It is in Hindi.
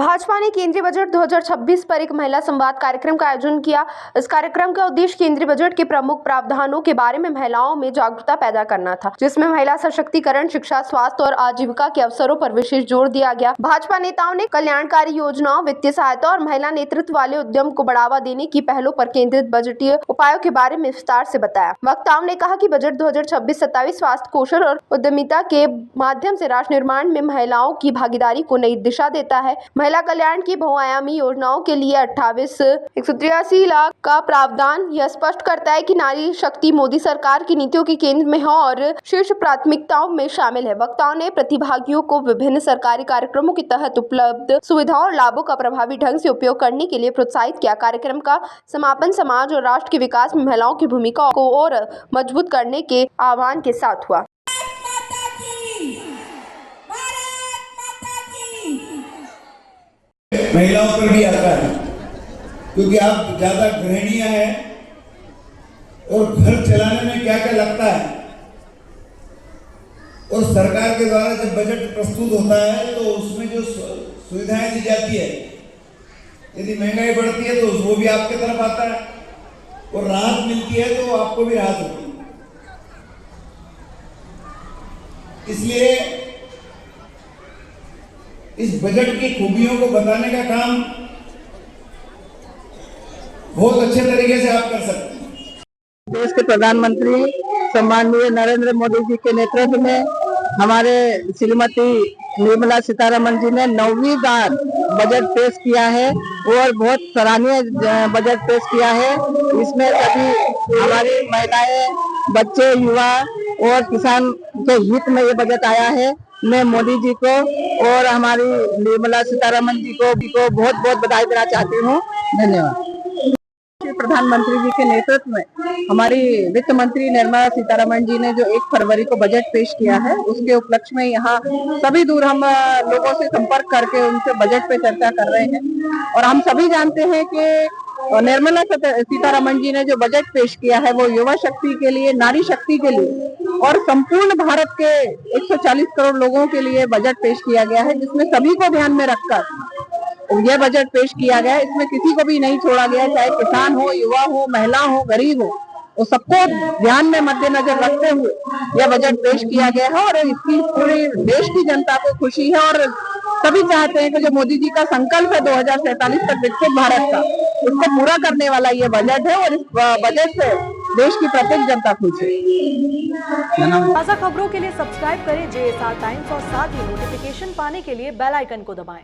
भाजपा ने केंद्रीय बजट 2026 पर एक महिला संवाद कार्यक्रम का आयोजन किया। इस कार्यक्रम का उद्देश्य केंद्रीय बजट के प्रमुख प्रावधानों के बारे में महिलाओं में जागरूकता पैदा करना था, जिसमें महिला सशक्तिकरण, शिक्षा, स्वास्थ्य और आजीविका के अवसरों पर विशेष जोर दिया गया। भाजपा नेताओं ने कल्याणकारी योजनाओं, वित्तीय सहायता और महिला नेतृत्व वाले उद्यम को बढ़ावा देने की पहलों पर केंद्रित बजटीय उपायों के बारे में विस्तार से बताया। वक्ताओं ने कहा कि बजट 2026-27 स्वास्थ्य, कौशल और उद्यमिता के माध्यम से राष्ट्र निर्माण में महिलाओं की भागीदारी को नई दिशा देता है। महिला कल्याण की बहुआयामी योजनाओं के लिए 183 लाख का प्रावधान यह स्पष्ट करता है कि नारी शक्ति मोदी सरकार की नीतियों के केंद्र में है और शीर्ष प्राथमिकताओं में शामिल है। वक्ताओं ने प्रतिभागियों को विभिन्न सरकारी कार्यक्रमों के तहत उपलब्ध सुविधाओं और लाभों का प्रभावी ढंग से उपयोग करने के लिए प्रोत्साहित किया। कार्यक्रम का समापन समाज और राष्ट्र के विकास में महिलाओं की भूमिका को और मजबूत करने के आह्वान के साथ हुआ। महिलाओं पर भी आता है, क्योंकि आप ज्यादा गृहिणियां हैं और घर चलाने में क्या क्या लगता है, और सरकार के द्वारा जब बजट प्रस्तुत होता है तो उसमें जो सुविधाएं दी जाती है, यदि महंगाई बढ़ती है तो वो भी आपके तरफ आता है, और राहत मिलती है तो आपको भी राहत होती है। इसलिए इस बजट की खूबियों को बताने का काम बहुत अच्छे तरीके से आप कर सकते हैं। देश के प्रधानमंत्री सम्माननीय नरेंद्र मोदी जी के नेतृत्व में हमारे श्रीमती निर्मला सीतारमण जी ने 9वीं बार बजट पेश किया है और बहुत सराहनीय बजट पेश किया है। इसमें सभी हमारी महिलाएं, बच्चे, युवा और किसान के हित में ये बजट आया है। मैं मोदी जी को और हमारी निर्मला सीतारमण जी को बहुत बहुत बधाई देना चाहती हूँ। धन्यवाद। प्रधानमंत्री जी के नेतृत्व में हमारी वित्त मंत्री निर्मला सीतारमण जी ने जो 1 फरवरी को बजट पेश किया है, उसके उपलक्ष्य में यहाँ सभी दूर हम लोगों से संपर्क करके उनसे बजट पे चर्चा कर रहे हैं। और हम सभी जानते हैं कि निर्मला सीतारमण जी ने जो बजट पेश किया है वो युवा शक्ति के लिए, नारी शक्ति के लिए और संपूर्ण भारत के 140 करोड़ लोगों के लिए बजट पेश किया गया है, जिसमें सभी को ध्यान में रखकर यह बजट पेश किया गया है। इसमें किसी को भी नहीं छोड़ा गया, चाहे किसान हो, युवा हो, महिला हो, गरीब हो, तो सबको ध्यान में मद्देनजर रखते हुए यह बजट पेश किया गया है। और इसकी पूरी देश की जनता को खुशी है और सभी चाहते हैं कि जो मोदी जी का संकल्प है 2047 तक विकसित भारत का, उसको पूरा करने वाला ये बजट है और इस बजट से देश की प्रत्येक जनता खुश है। ताज़ा खबरों के लिए सब्सक्राइब करें JSR टाइम्स और साथ ही नोटिफिकेशन पाने के लिए बेल आइकन को दबाएं।